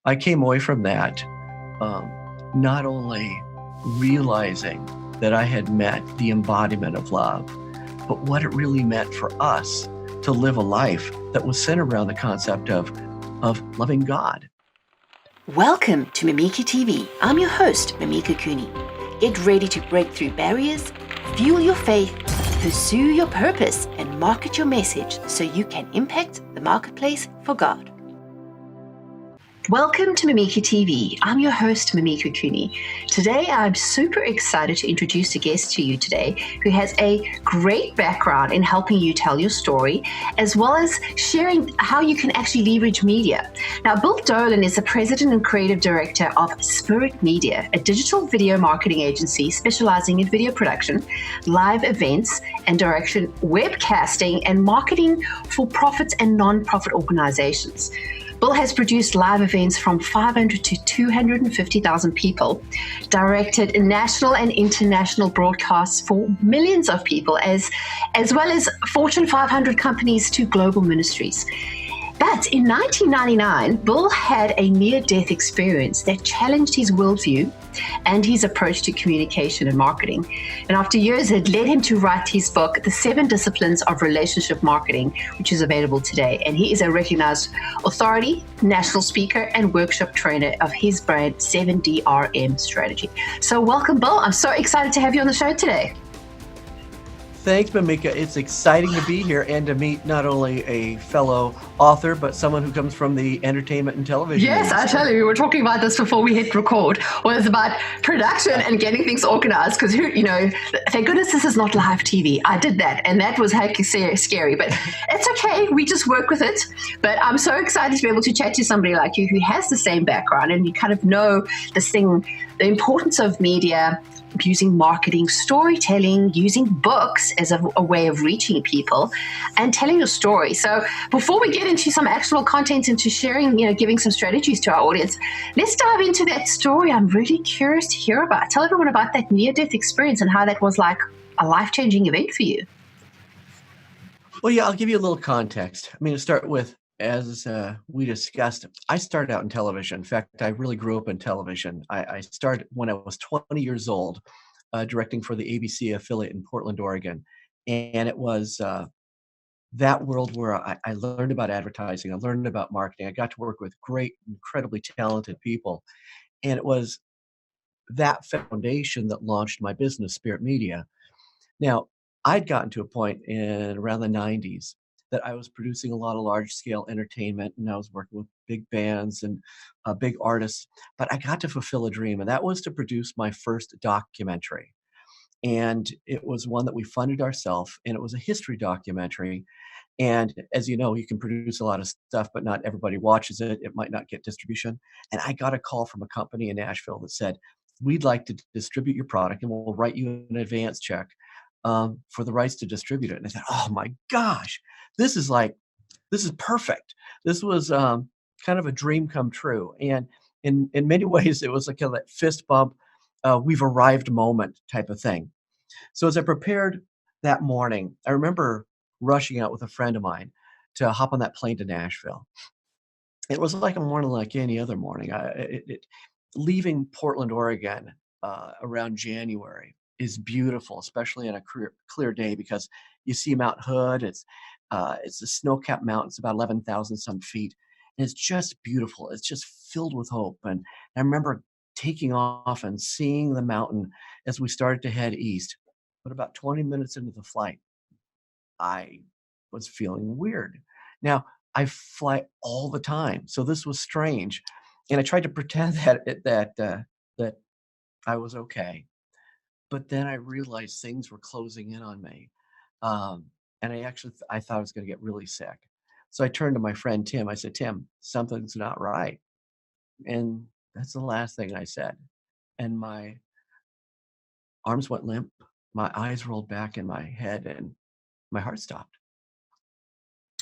I came away from that not only realizing that I had met the embodiment of love, but what it really meant for us to live a life that was centered around the concept of loving God. Welcome to Mimika TV. I'm your host, Mimika Cooney. Get ready to break through barriers, fuel your faith, pursue your purpose, and market your message so you can impact the marketplace for God. Welcome to Mimika TV. I'm your host, Mimika Cooney. Today, I'm super excited to introduce a guest to you today who has a great background in helping you tell your story, as well as sharing how you can actually leverage media. Now, Bo Dolan is the president and creative director of Spirit Media, a digital video marketing agency specializing in video production, live events and direction, webcasting, and marketing for profits and non-profit organizations. Bill has produced live events from 500 to 250,000 people, directed national and international broadcasts for millions of people, as well as Fortune 500 companies to global ministries. But in 1999, Bill had a near-death experience that challenged his worldview and his approach to communication and marketing. And after years, it led him to write his book, The 7 Disciplines of Relationship Marketing, which is available today. And he is a recognized authority, national speaker, and workshop trainer of his brand, 7DRM strategy. So welcome, Bill. I'm so excited to have you on the show today. Thanks, Mimika. It's exciting to be here and to meet not only a fellow author, but someone who comes from the entertainment and television Yes, industry. I tell you, we were talking about this before we hit record. Well, it's about production and getting things organized because, thank goodness this is not live TV. I did that, and that was heck scary, but it's okay. We just work with it. But I'm so excited to be able to chat to somebody like you who has the same background and you kind of know this thing, the importance of media, using marketing, storytelling, using books as a way of reaching people and telling your story. So before we get into some actionable content and to sharing, giving some strategies to our audience, let's dive into that story. I'm really curious to hear about. Tell everyone about that near-death experience and how that was like a life-changing event for you. Well, yeah, I'll give you a little context. To start with, as we discussed, I started out in television. In fact, I really grew up in television. I started when I was 20 years old, directing for the ABC affiliate in Portland, Oregon. And it was that world where I learned about advertising. I learned about marketing. I got to work with great, incredibly talented people. And it was that foundation that launched my business, Spirit Media. Now, I'd gotten to a point in around the 90s that I was producing a lot of large-scale entertainment, and I was working with big bands and big artists. But I got to fulfill a dream, and that was to produce my first documentary. And it was one that we funded ourselves, and it was a history documentary. And as you know, you can produce a lot of stuff, but not everybody watches it. It might not get distribution. And I got a call from a company in Nashville that said, "We'd like to distribute your product, and we'll write you an advance check for the rights to distribute it." And I said, "Oh my gosh, this is perfect." This was kind of a dream come true. And in many ways, it was like that fist bump, we've arrived moment type of thing. So as I prepared that morning, I remember rushing out with a friend of mine to hop on that plane to Nashville. It was like a morning like any other morning. Leaving Portland, Oregon around January is beautiful, especially on a clear day because you see Mount Hood. It's a snow-capped mountain. It's about 11,000 some feet. And it's just beautiful. It's just filled with hope. And I remember taking off and seeing the mountain as we started to head east. But about 20 minutes into the flight, I was feeling weird. Now, I fly all the time, so this was strange. And I tried to pretend that I was okay. But then I realized things were closing in on me. And I thought I was going to get really sick. So I turned to my friend Tim. I said, "Tim, something's not right." And that's the last thing I said. And my arms went limp. My eyes rolled back in my head and my heart stopped.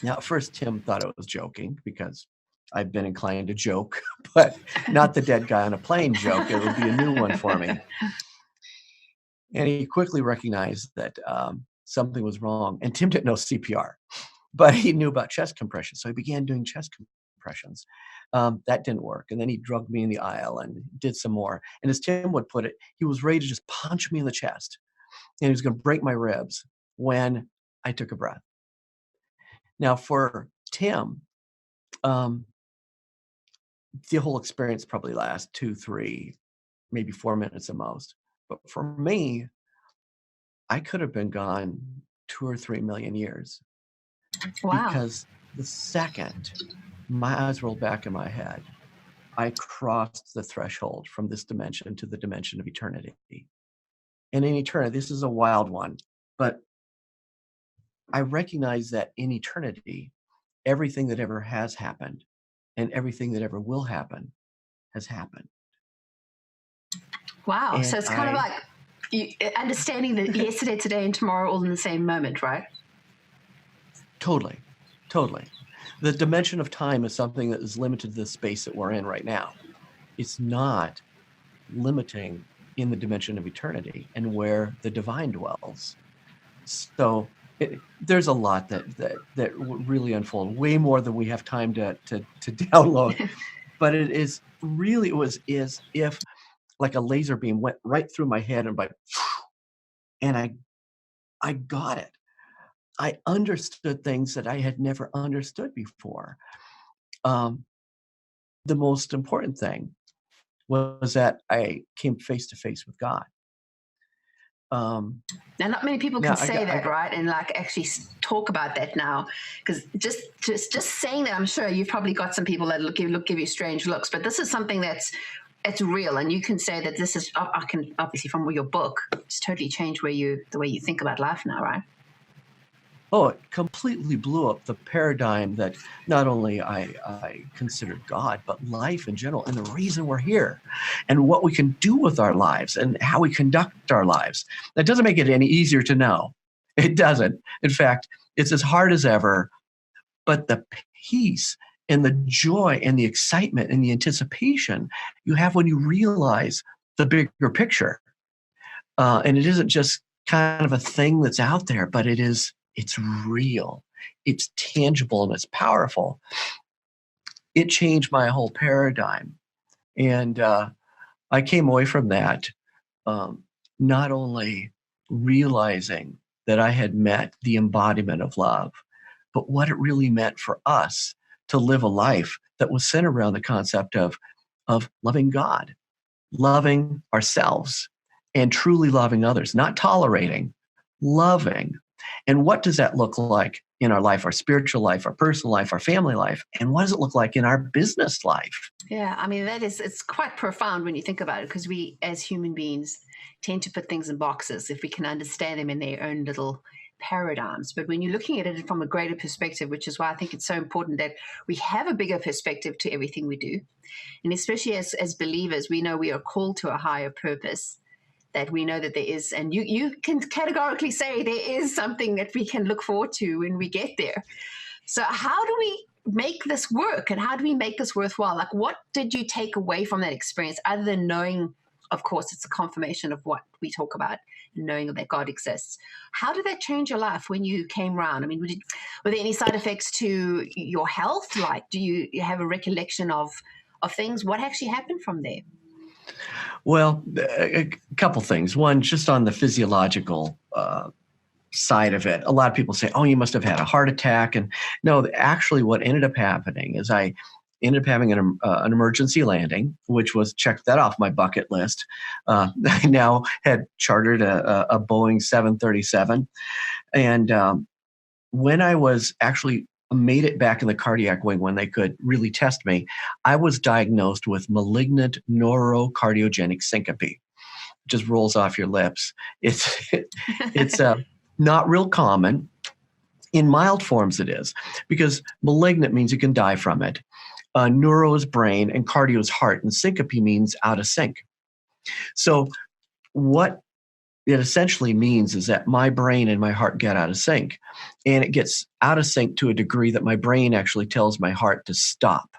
Now, at first, Tim thought I was joking because I've been inclined to joke, but not the dead guy on a plane joke. It would be a new one for me. And he quickly recognized that something was wrong. And Tim didn't know CPR, but he knew about chest compression. So he began doing chest compressions. That didn't work. And then he drugged me in the aisle and did some more. And as Tim would put it, he was ready to just punch me in the chest. And he was going to break my ribs when I took a breath. Now, for Tim, the whole experience probably lasts 2, 3, maybe 4 minutes at most. But for me, I could have been gone 2 or 3 million years. Wow. Because the second my eyes rolled back in my head, I crossed the threshold from this dimension to the dimension of eternity. And in eternity, this is a wild one, but I recognize that in eternity, everything that ever has happened and everything that ever will happen has happened. Wow. And So it's kind of like understanding that yesterday, today, and tomorrow all in the same moment, right? Totally. The dimension of time is something that is limited to the space that we're in right now. It's not limiting in the dimension of eternity and where the divine dwells. So there's a lot that really unfold, way more than we have time to download. But it is really, is if like a laser beam went right through my head and I got it. I understood things that I had never understood before. The most important thing was that I came face to face with God. Now, not many people can say that, right? And like actually talk about that now, because just saying that, I'm sure you've probably got some people that give you strange looks, but this is something it's real, and you can say that this is. I can obviously from your book, it's totally changed the way you think about life now, right? Oh, it completely blew up the paradigm that not only I considered God, but life in general, and the reason we're here, and what we can do with our lives, and how we conduct our lives. That doesn't make it any easier to know. It doesn't. In fact, it's as hard as ever, but the peace and the joy and the excitement and the anticipation you have when you realize the bigger picture. And it isn't just kind of a thing that's out there, but it's real, it's tangible, and it's powerful. It changed my whole paradigm. And I came away from that not only realizing that I had met the embodiment of love, but what it really meant for us to live a life that was centered around the concept of loving God, loving ourselves, and truly loving others, not tolerating, loving. And what does that look like in our life, our spiritual life, our personal life, our family life? And what does it look like in our business life? Yeah, I mean, it's quite profound when you think about it, because we as human beings tend to put things in boxes if we can understand them in their own little paradigms. But when you're looking at it from a greater perspective, which is why I think it's so important that we have a bigger perspective to everything we do. And especially as believers, we know we are called to a higher purpose, that we know that there is, and you can categorically say there is something that we can look forward to when we get there. So how do we make this work, and how do we make this worthwhile? Like, what did you take away from that experience, other than knowing, of course, it's a confirmation of what we talk about, knowing that God exists? How did that change your life when you came around? I mean, were there any side effects to your health? Like, do you have a recollection of things? What actually happened from there? Well, a couple things. One, just on the physiological side of it, a lot of people say, oh, you must have had a heart attack. And no, actually what ended up happening is I ended up having an emergency landing, which was checked that off my bucket list. I now had chartered a Boeing 737. And when I was actually made it back in the cardiac wing, when they could really test me, I was diagnosed with malignant neurocardiogenic syncope. Just rolls off your lips. It's not real common. In mild forms it is, because malignant means you can die from it. Neuro is brain and cardio is heart, and syncope means out of sync. So what it essentially means is that my brain and my heart get out of sync, and it gets out of sync to a degree that my brain actually tells my heart to stop.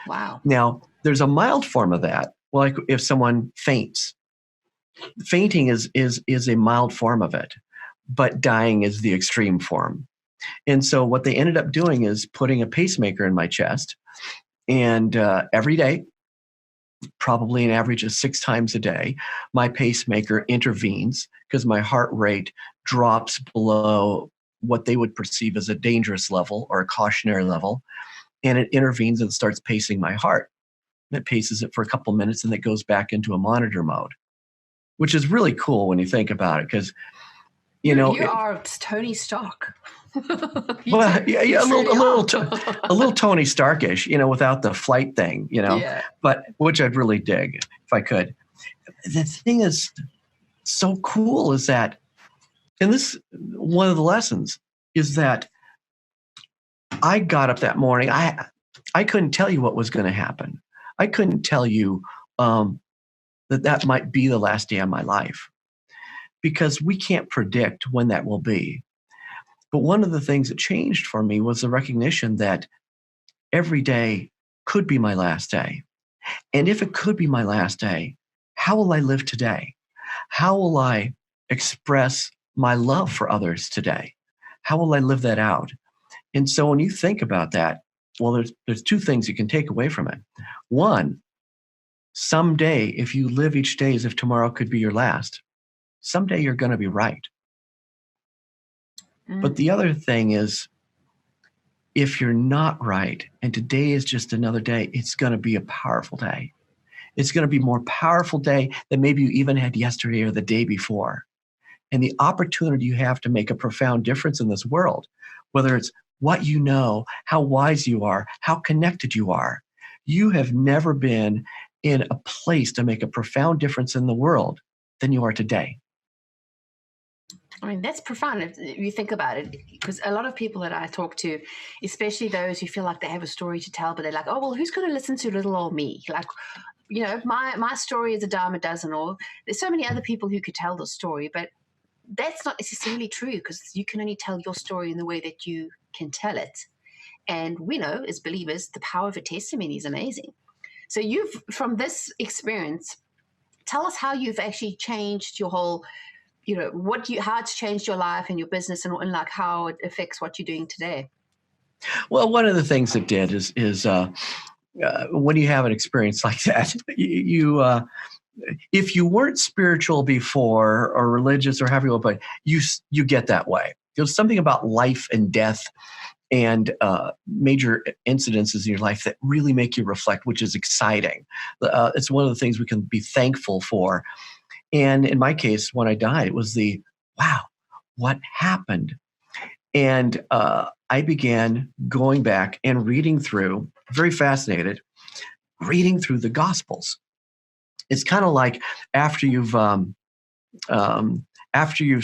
Wow. Now, there's a mild form of that, like if someone faints. Fainting is a mild form of it, but dying is the extreme form. And so what they ended up doing is putting a pacemaker in my chest And every day, probably an average of 6 times a day, my pacemaker intervenes because my heart rate drops below what they would perceive as a dangerous level or a cautionary level. And it intervenes and starts pacing my heart. It paces it for a couple minutes and it goes back into a monitor mode, which is really cool when you think about it. Because, you are Tony Stark. Well, yeah, a little Tony Starkish, without the flight thing, Yeah. but which I'd really dig if I could. The thing is so cool is that, and this one of the lessons is that I got up that morning. I couldn't tell you what was going to happen. I couldn't tell you that might be the last day of my life, because we can't predict when that will be. But one of the things that changed for me was the recognition that every day could be my last day. And if it could be my last day, how will I live today? How will I express my love for others today? How will I live that out? And so when you think about that, well, there's 2 things you can take away from it. One, someday, if you live each day as if tomorrow could be your last, someday you're going to be right. But the other thing is, if you're not right and today is just another day, it's going to be a powerful day. It's going to be a more powerful day than maybe you even had yesterday or the day before. And the opportunity you have to make a profound difference in this world, whether it's what you know, how wise you are, how connected you are, you have never been in a place to make a profound difference in the world than you are today. I mean, that's profound if you think about it, because a lot of people that I talk to, especially those who feel like they have a story to tell, but they're like, oh, well, who's going to listen to little old me? Like, my story is a dime a dozen, or there's so many other people who could tell the story, but that's not necessarily true, because you can only tell your story in the way that you can tell it. And we know as believers, the power of a testimony is amazing. So from this experience, tell us how you've actually changed your whole, how it's changed your life and your business, and like how it affects what you're doing today. Well, one of the things it did is when you have an experience like that, if you weren't spiritual before or religious or however you want, but you get that way. There's something about life and death and major incidences in your life that really make you reflect, which is exciting. It's one of the things we can be thankful for. And in my case, when I died, it was wow, what happened? And I began going back and reading through, very fascinated, reading through the Gospels. It's kind of like after you've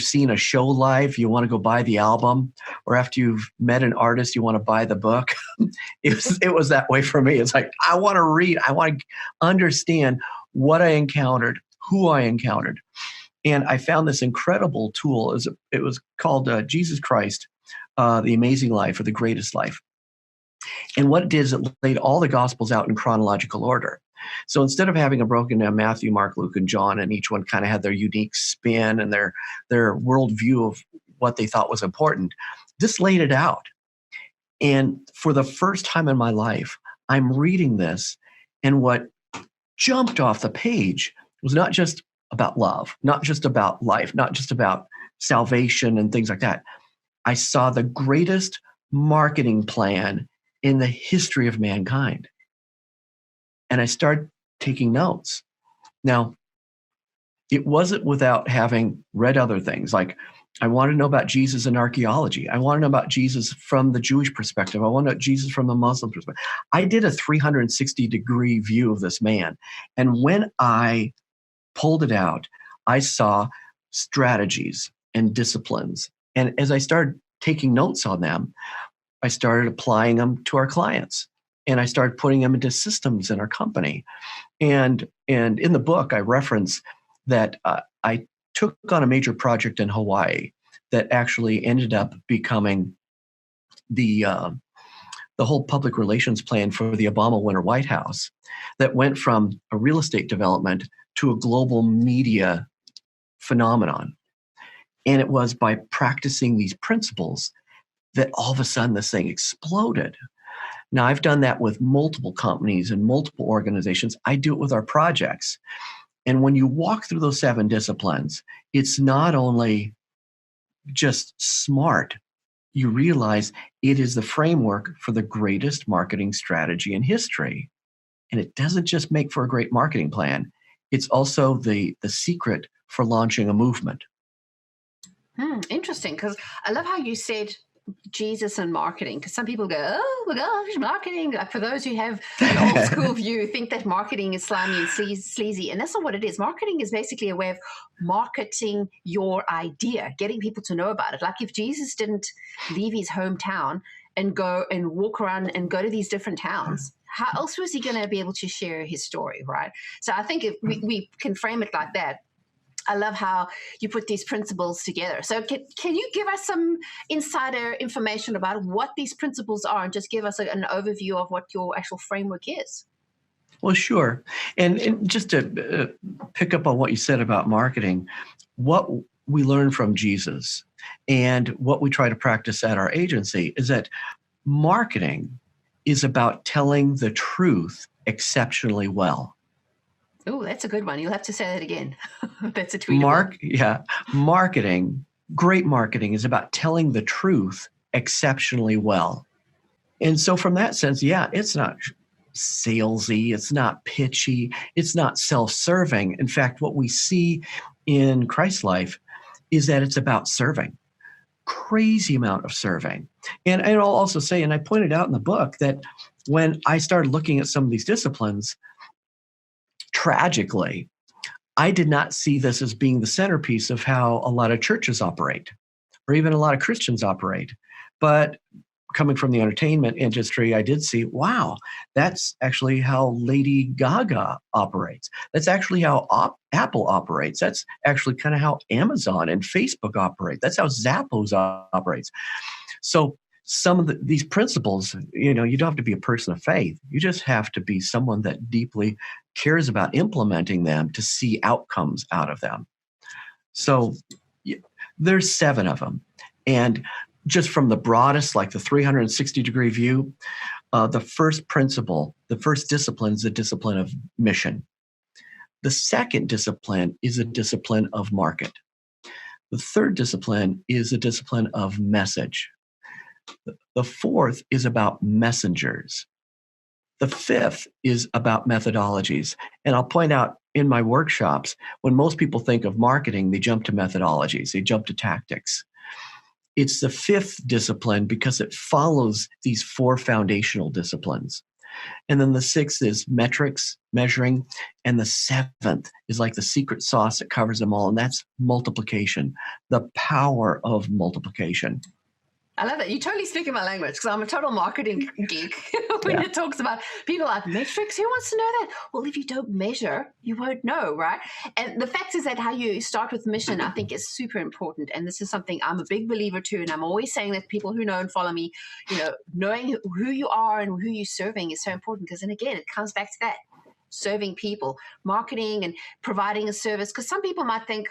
seen a show live, you want to go buy the album, or after you've met an artist, you want to buy the book. It was that way for me. It's like, I want to read. I want to understand what I encountered, who I encountered. And I found this incredible tool. It was called Jesus Christ, The Amazing Life, or The Greatest Life. And what it did is it laid all the Gospels out in chronological order. So instead of having a broken down Matthew, Mark, Luke, and John, and each one kind of had their unique spin and their worldview of what they thought was important, this laid it out. And for the first time in my life, I'm reading this, and what jumped off the page was not just about love, not just about life, not just about salvation and things like that. I saw the greatest marketing plan in the history of mankind. And I started taking notes. Now, it wasn't without having read other things. Like, I want to know about Jesus in archaeology. I want to know about Jesus from the Jewish perspective. I want to know Jesus from the Muslim perspective. I did a 360-degree view of this man. And when I pulled it out, I saw strategies and disciplines. And as I started taking notes on them, I started applying them to our clients. And I started putting them into systems in our company. And in the book, I reference that I took on a major project in Hawaii that actually ended up becoming the whole public relations plan for the Obama winter White House, that went from a real estate development to a global media phenomenon. And it was by practicing these principles that all of a sudden this thing exploded. Now, I've done that with multiple companies and multiple organizations. I do it with our projects. And when you walk through those 7 disciplines, it's not only just smart, you realize it is the framework for the greatest marketing strategy in history. And it doesn't just make for a great marketing plan, it's also the secret for launching a movement. Interesting, because I love how you said Jesus and marketing, because some people go, oh my gosh, marketing. Like, for those who have an old school view, think that marketing is slimy and sleazy. And that's not what it is. Marketing is basically a way of marketing your idea, getting people to know about it. Like, if Jesus didn't leave his hometown and go and walk around and go to these different towns, how else was he going to be able to share his story, right? So I think if we can frame it like that. I love how you put these principles together. So can you give us some insider information about what these principles are, and just give us an overview of what your actual framework is? Well, sure. And just to pick up on what you said about marketing, what we learn from Jesus and what we try to practice at our agency is that marketing is about telling the truth exceptionally well. Oh, that's a good one. You'll have to say that again. That's a tweet. Marketing, great marketing is about telling the truth exceptionally well. And so from that sense, yeah, it's not salesy, it's not pitchy, it's not self-serving. In fact, what we see in Christ's life is that it's about serving. Crazy amount of serving. And I'll also say, and I pointed out in the book, that when I started looking at some of these disciplines, tragically, I did not see this as being the centerpiece of how a lot of churches operate, or even a lot of Christians operate. But coming from the entertainment industry, I did see, wow, that's actually how Lady Gaga operates. That's actually how Apple operates. That's actually kind of how Amazon and Facebook operate. That's how Zappos operates. So some of these principles, you don't have to be a person of faith. You just have to be someone that deeply cares about implementing them to see outcomes out of them. So there's 7 of them. And just from the broadest, like the 360-degree view, the first principle, the first discipline is the discipline of mission. The second discipline is a discipline of market. The third discipline is a discipline of message. The fourth is about messengers. The fifth is about methodologies. And I'll point out in my workshops, when most people think of marketing, they jump to methodologies, they jump to tactics. It's the fifth discipline because it follows these 4 foundational disciplines. And then the sixth is metrics, measuring. And the 7th is like the secret sauce that covers them all. And that's multiplication, the power of multiplication. I love that. You totally speak in my language, because I'm a total marketing geek. When it talks about people like metrics, who wants to know that? Well, if you don't measure, you won't know, right? And the fact is that how you start with mission, I think, is super important. And this is something I'm a big believer to. And I'm always saying that people who know and follow me, knowing who you are and who you're serving is so important. Because then again, it comes back to that, serving people, marketing and providing a service. Because some people might think,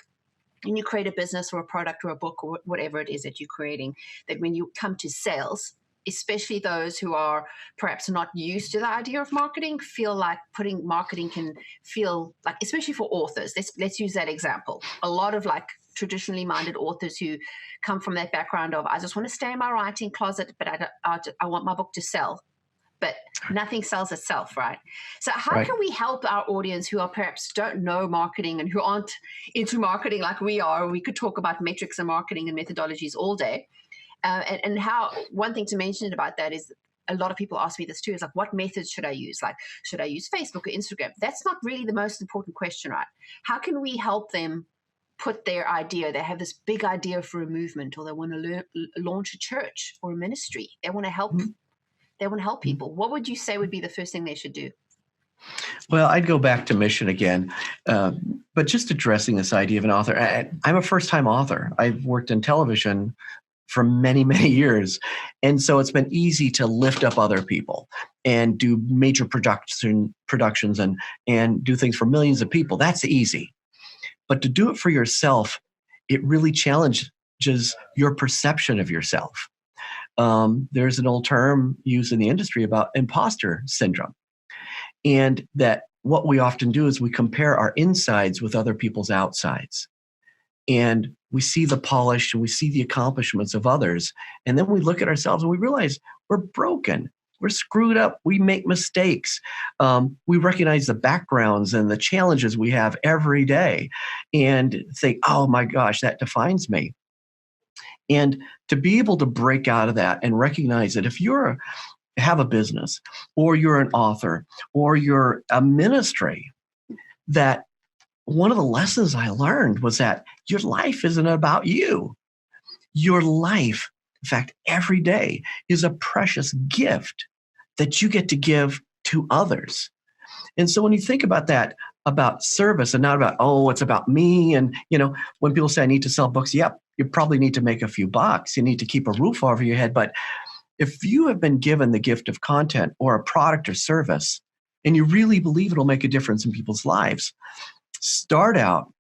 when you create a business or a product or a book or whatever it is that you're creating, that when you come to sales, especially those who are perhaps not used to the idea of marketing, feel like putting marketing can feel like, especially for authors, let's use that example. A lot of like traditionally minded authors who come from that background of, I just want to stay in my writing closet, but I want my book to sell. But nothing sells itself, right? So how can we help our audience who are perhaps don't know marketing and who aren't into marketing like we are? We could talk about metrics and marketing and methodologies all day. And how, one thing to mention about that is, a lot of people ask me this too, is like, what methods should I use? Like, should I use Facebook or Instagram? That's not really the most important question, right? How can we help them put their idea? They have this big idea for a movement, or they want to launch a church or a ministry. They want to help. They want to help people. What would you say would be the first thing they should do? Well, I'd go back to mission again, but just addressing this idea of an author. I'm a first-time author. I've worked in television for many, many years. And so it's been easy to lift up other people and do major productions and do things for millions of people. That's easy. But to do it for yourself, it really challenges your perception of yourself. there's an old term used in the industry about imposter syndrome. And that what we often do is we compare our insides with other people's outsides. And we see the polish and we see the accomplishments of others. And then we look at ourselves and we realize we're broken. We're screwed up. We make mistakes. We recognize the backgrounds and the challenges we have every day and think, oh my gosh, that defines me. And to be able to break out of that and recognize that if have a business or you're an author or you're a ministry, that one of the lessons I learned was that your life isn't about you. Your life, in fact, every day is a precious gift that you get to give to others. And so when you think about that, about service and not about, oh, it's about me. And, when people say I need to sell books, yep, you probably need to make a few bucks. You need to keep a roof over your head. But if you have been given the gift of content or a product or service, and you really believe it'll make a difference in people's lives, start out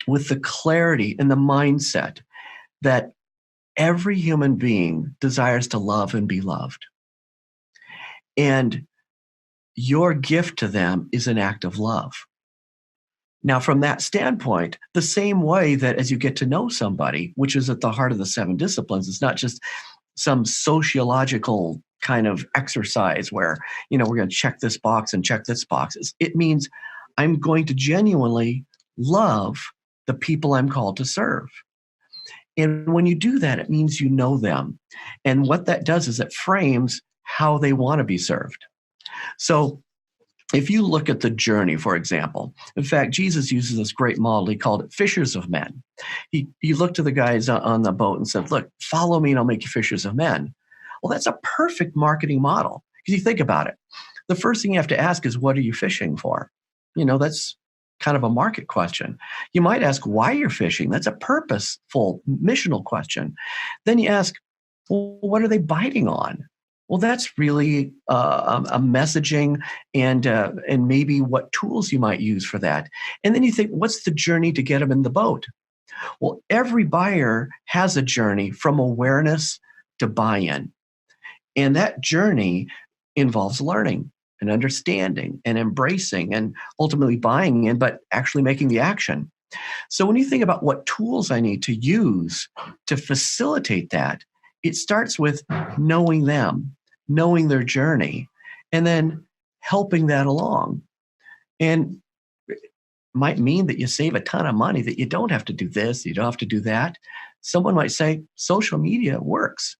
with the clarity and the mindset that every human being desires to love and be loved. And your gift to them is an act of love. Now, from that standpoint, the same way that as you get to know somebody, which is at the heart of the 7 disciplines, it's not just some sociological kind of exercise where, we're going to check this box and check this box. It means I'm going to genuinely love the people I'm called to serve. And when you do that, it means you know them. And what that does is it frames how they want to be served. So if you look at the journey, for example, in fact, Jesus uses this great model. He called it fishers of men. He looked to the guys on the boat and said, look, follow me and I'll make you fishers of men. Well, that's a perfect marketing model because you think about it. The first thing you have to ask is, what are you fishing for? That's kind of a market question. You might ask why you're fishing. That's a purposeful, missional question. Then you ask, well, what are they biting on? Well, that's really a messaging and maybe what tools you might use for that. And then you think, what's the journey to get them in the boat? Well, every buyer has a journey from awareness to buy-in. And that journey involves learning and understanding and embracing and ultimately buying in, but actually making the action. So when you think about what tools I need to use to facilitate that, it starts with knowing them, knowing their journey, and then helping that along. And it might mean that you save a ton of money, that you don't have to do this, you don't have to do that. Someone might say social media works.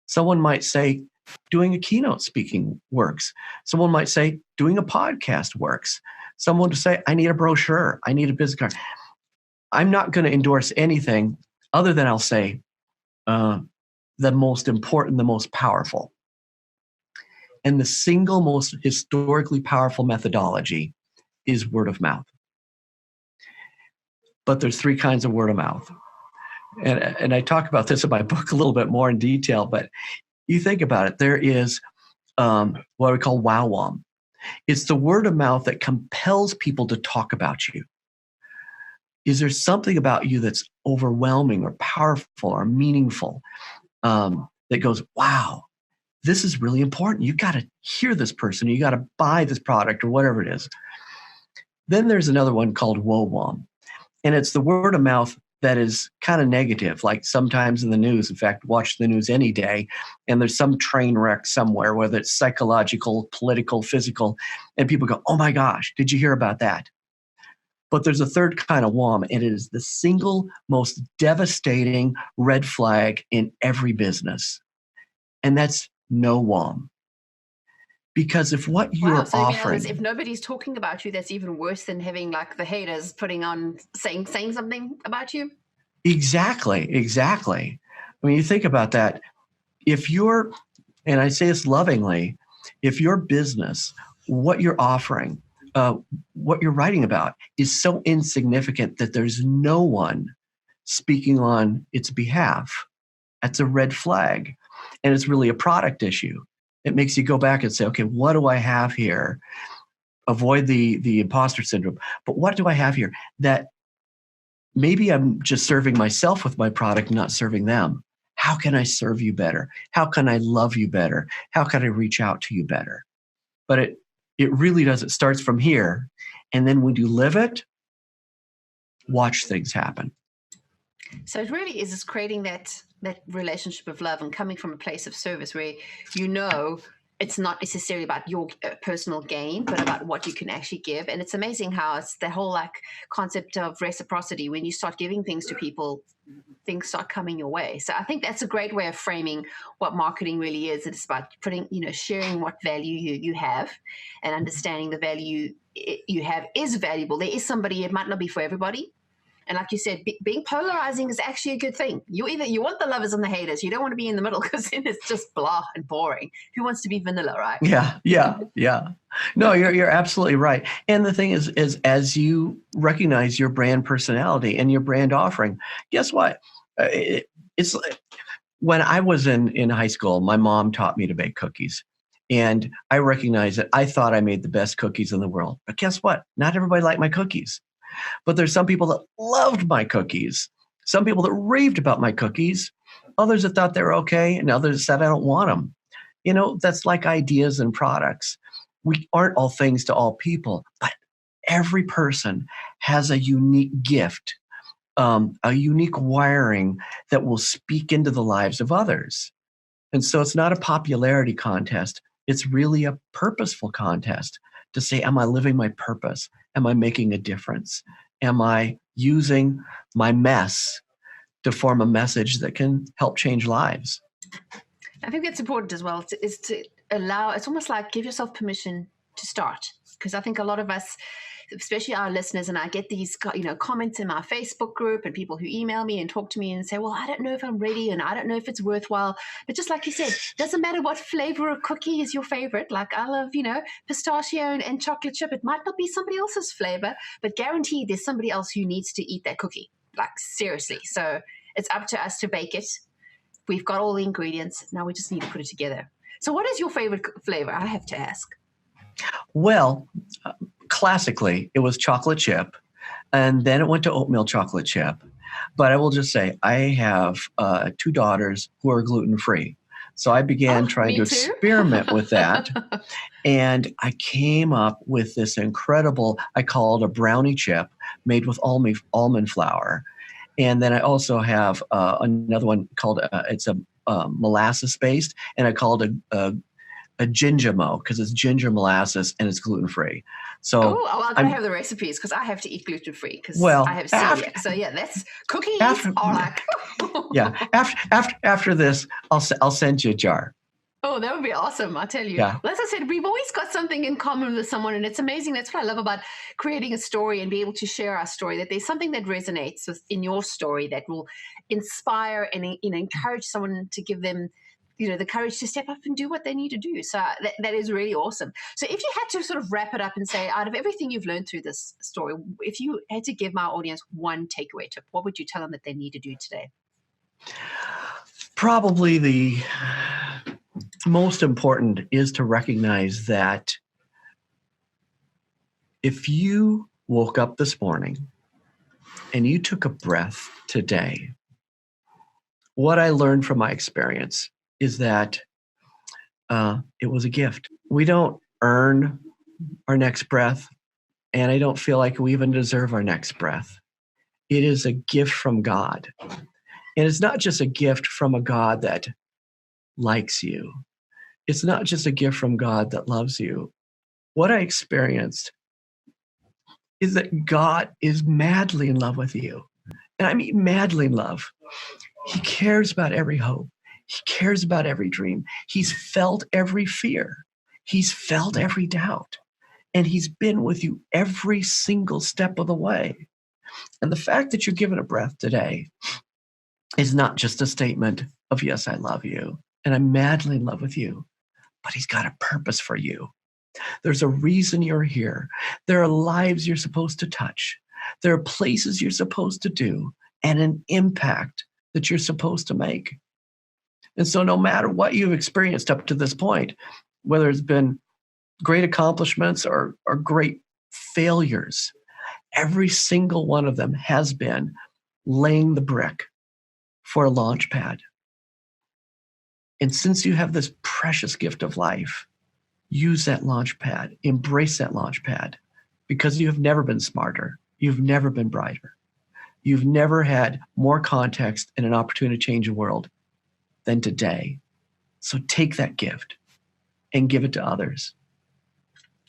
Someone might say doing a keynote speaking works. Someone might say doing a podcast works. Someone to say, I need a brochure, I need a business card. I'm not going to endorse anything other than I'll say the most important, the most powerful. And the single most historically powerful methodology is word of mouth. But there's 3 kinds of word of mouth. And I talk about this in my book a little bit more in detail, but you think about it, there is what we call wow-wom. It's the word of mouth that compels people to talk about you. Is there something about you that's overwhelming or powerful or meaningful that goes, wow, this is really important. You got to hear this person. You got to buy this product or whatever it is. Then there's another one called wo-wom. And it's the word of mouth that is kind of negative, like sometimes in the news. In fact, watch the news any day, and there's some train wreck somewhere, whether it's psychological, political, physical, and people go, oh my gosh, did you hear about that? But there's a third kind of WOM, and it is the single most devastating red flag in every business. And that's no WOM. Because if what you're so offering, if nobody's talking about you, that's even worse than having like the haters putting on saying something about you. Exactly. I mean, you think about that. If you're, and I say this lovingly, if your business, what you're offering, what you're writing about is so insignificant that there's no one speaking on its behalf, that's a red flag. And it's really a product issue. It makes you go back and say, okay, what do I have here? Avoid the imposter syndrome. But what do I have here that maybe I'm just serving myself with my product, not serving them? How can I serve you better? How can I love you better? How can I reach out to you better? But it really does. It starts from here. And then when you live it, watch things happen. So it really is just creating that relationship of love and coming from a place of service where you know it's not necessarily about your personal gain, but about what you can actually give. And it's amazing how it's the whole like concept of reciprocity. When you start giving things to people, things start coming your way. So I think that's a great way of framing what marketing really is. It's about putting, sharing what value you have and understanding the value you have is valuable. There is somebody, it might not be for everybody. And like you said, being polarizing is actually a good thing. You want the lovers and the haters. You don't want to be in the middle because then it's just blah and boring. Who wants to be vanilla, right? Yeah. No, you're absolutely right. And the thing is as you recognize your brand personality and your brand offering, guess what? It's when I was in high school, my mom taught me to bake cookies. And I recognized that I thought I made the best cookies in the world. But guess what? Not everybody liked my cookies. But there's some people that loved my cookies, some people that raved about my cookies, others that thought they were okay, and others said, I don't want them. That's like ideas and products. We aren't all things to all people, but every person has a unique gift, a unique wiring that will speak into the lives of others. And so it's not a popularity contest. It's really a purposeful contest to say, am I living my purpose? Am I making a difference? Am I using my mess to form a message that can help change lives? I think that's important as well, is to allow, it's almost like give yourself permission to start. Because I think a lot of us, especially our listeners, and I get these comments in my Facebook group and people who email me and talk to me and say, well, I don't know if I'm ready and I don't know if it's worthwhile. But just like you said, doesn't matter what flavor of cookie is your favorite. Like I love, pistachio and chocolate chip. It might not be somebody else's flavor, but guaranteed there's somebody else who needs to eat that cookie. Like seriously. So it's up to us to bake it. We've got all the ingredients. Now we just need to put it together. So what is your favorite flavor? I have to ask. Well, classically, it was chocolate chip, and then it went to oatmeal chocolate chip. But I will just say, I have 2 daughters who are gluten-free. So I began trying to experiment with that. And I came up with this incredible, I call it a brownie chip made with almond flour. And then I also have another one called, it's a molasses-based, and I call it a ginger mo because it's ginger molasses and it's gluten-free. So I'm going to have the recipes because I have to eat gluten-free because I have celiac. So yeah, that's cookies are like. Yeah. After this, I'll send you a jar. Oh, that would be awesome. I tell you. Yeah. Well, as I said, we've always got something in common with someone, and it's amazing. That's what I love about creating a story and be able to share our story, that there's something that resonates in your story that will inspire and encourage someone to give them the courage to step up and do what they need to do. So that is really awesome. So if you had to sort of wrap it up and say, out of everything you've learned through this story, if you had to give my audience one takeaway tip, what would you tell them that they need to do today? Probably the most important is to recognize that if you woke up this morning and you took a breath today, what I learned from my experience is that it was a gift. We don't earn our next breath, and I don't feel like we even deserve our next breath. It is a gift from God. And it's not just a gift from a God that likes you. It's not just a gift from God that loves you. What I experienced is that God is madly in love with you. And I mean madly in love. He cares about every hope. He cares about every dream. He's felt every fear. He's felt every doubt. And he's been with you every single step of the way. And the fact that you're given a breath today is not just a statement of, yes, I love you, and I'm madly in love with you, but he's got a purpose for you. There's a reason you're here. There are lives you're supposed to touch. There are places you're supposed to do, and an impact that you're supposed to make. And so no matter what you've experienced up to this point, whether it's been great accomplishments or great failures, every single one of them has been laying the brick for a launch pad. And since you have this precious gift of life, use that launch pad, embrace that launch pad, because you have never been smarter. You've never been brighter. You've never had more context and an opportunity to change the world than today. So take that gift and give it to others.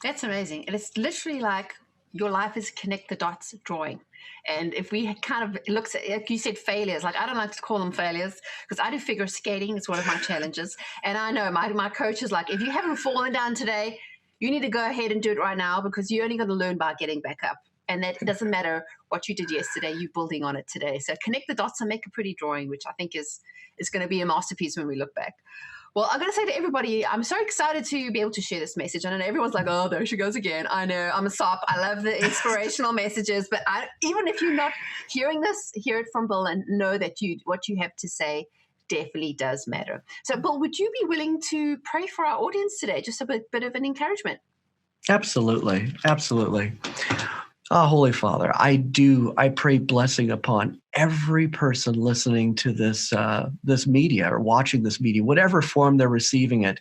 That's amazing. And it's literally like your life is connect the dots drawing. And if we kind of looks at, like you said, failures, like I don't like to call them failures because I do figure skating. It's one of my challenges. And I know my coach is like, if you haven't fallen down today, you need to go ahead and do it right now because you're only going to learn by getting back up. And that doesn't matter what you did yesterday, you're building on it today. So connect the dots and make a pretty drawing, which I think is going to be a masterpiece when we look back. Well, I'm going to say to everybody, I'm so excited to be able to share this message. I know everyone's like, oh, there she goes again. I know, I'm a sop. I love the inspirational messages. But even if you're not hearing this, hear it from Bill and know that what you have to say definitely does matter. So, Bill, would you be willing to pray for our audience today? Just a bit of an encouragement. Absolutely. Absolutely. Oh, Holy Father, I pray blessing upon every person listening to this media or watching this media, whatever form they're receiving it.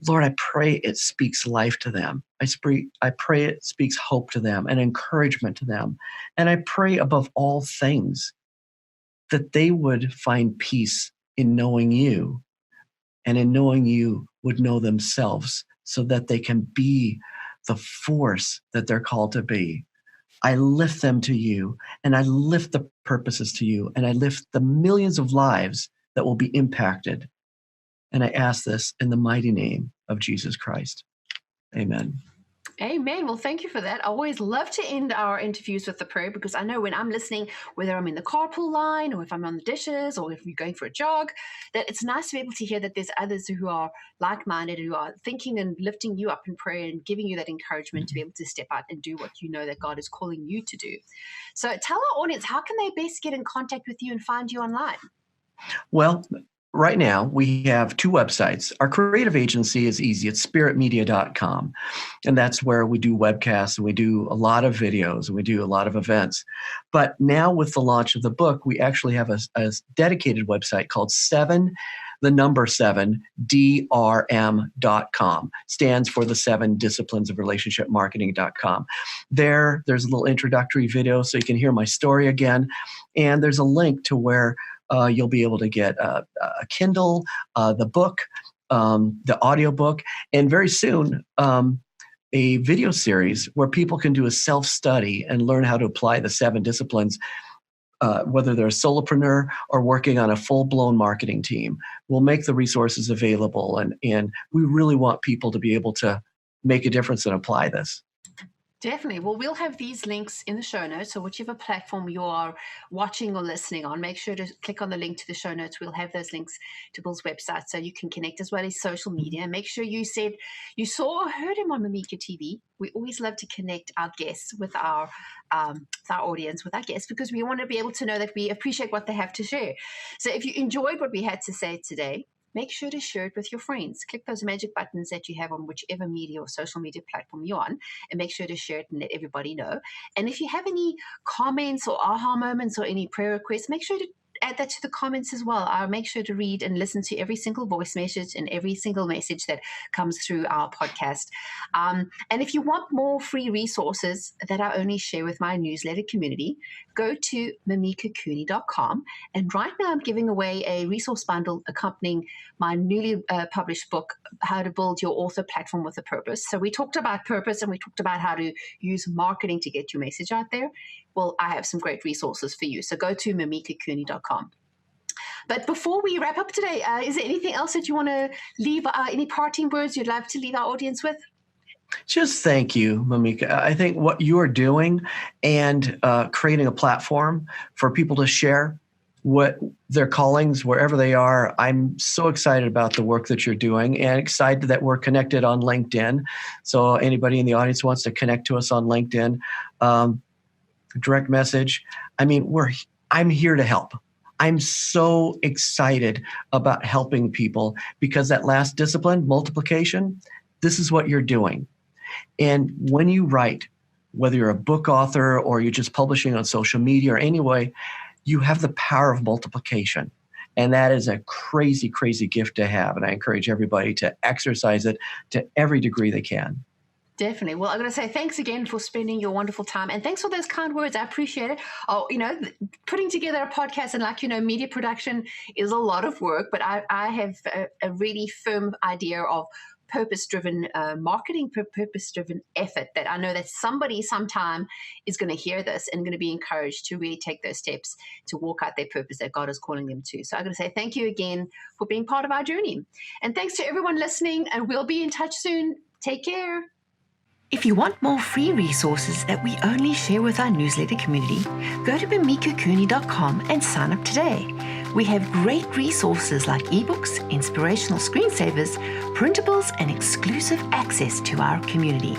Lord, I pray it speaks life to them. I pray it speaks hope to them and encouragement to them. And I pray above all things that they would find peace in knowing you, and in knowing you would know themselves so that they can be the force that they're called to be. I lift them to you, and I lift the purposes to you, and I lift the millions of lives that will be impacted. And I ask this in the mighty name of Jesus Christ. Amen. Amen. Well, thank you for that. I always love to end our interviews with the prayer because I know when I'm listening, whether I'm in the carpool line or if I'm on the dishes or if you're going for a jog, that it's nice to be able to hear that there's others who are like-minded, who are thinking and lifting you up in prayer and giving you that encouragement to be able to step out and do what you know that God is calling you to do. So tell our audience, how can they best get in contact with you and find you online? Well, right now, we have two websites. Our creative agency is easy. It's spiritmedia.com. And that's where we do webcasts and we do a lot of videos and we do a lot of events. But now with the launch of the book, we actually have a dedicated website called 7drm.com. Stands for the 7 disciplines of relationship marketing.com. There's a little introductory video so you can hear my story again. And there's a link to where you'll be able to get a Kindle, the book, the audiobook, and very soon a video series where people can do a self-study and learn how to apply the 7 disciplines, whether they're a solopreneur or working on a full-blown marketing team. We'll make the resources available, and we really want people to be able to make a difference and apply this. Definitely. Well, we'll have these links in the show notes. So whichever platform you are watching or listening on, make sure to click on the link to the show notes. We'll have those links to Bill's website so you can connect, as well as social media. And make sure you said you saw or heard him on Mimika TV. We always love to connect our guests with our audience, with our guests, because we want to be able to know that we appreciate what they have to share. So if you enjoyed what we had to say today, make sure to share it with your friends. Click those magic buttons that you have on whichever media or social media platform you're on, and make sure to share it and let everybody know. And if you have any comments or aha moments or any prayer requests, make sure to add that to the comments as well. I'll make sure to read and listen to every single voice message and every single message that comes through our podcast. And if you want more free resources that I only share with my newsletter community, go to mimikacooney.com. And right now I'm giving away a resource bundle accompanying my newly published book, How to Build Your Author Platform with a Purpose. So we talked about purpose and we talked about how to use marketing to get your message out there. Well, I have some great resources for you. So go to mimikacooney.com. But before we wrap up today, is there anything else that you want to leave, any parting words you'd love to leave our audience with? Just thank you, Mimika. I think what you are doing and creating a platform for people to share what their callings, wherever they are, I'm so excited about the work that you're doing and excited that we're connected on LinkedIn. So anybody in the audience wants to connect to us on LinkedIn, direct message. I mean, I'm here to help. I'm so excited about helping people because that last discipline, multiplication, this is what you're doing. And when you write, whether you're a book author or you're just publishing on social media or anyway, you have the power of multiplication. And that is a crazy, crazy gift to have. And I encourage everybody to exercise it to every degree they can. Definitely. Well, I'm going to say thanks again for spending your wonderful time, and thanks for those kind words. I appreciate it. Oh, putting together a podcast and media production is a lot of work, but I have a really firm idea of purpose-driven marketing, purpose-driven effort that I know that somebody sometime is going to hear this and going to be encouraged to really take those steps to walk out their purpose that God is calling them to. So I'm going to say thank you again for being part of our journey. And thanks to everyone listening, and we'll be in touch soon. Take care. If you want more free resources that we only share with our newsletter community, go to mimikacooney.com and sign up today. We have great resources like ebooks, inspirational screensavers, printables, and exclusive access to our community.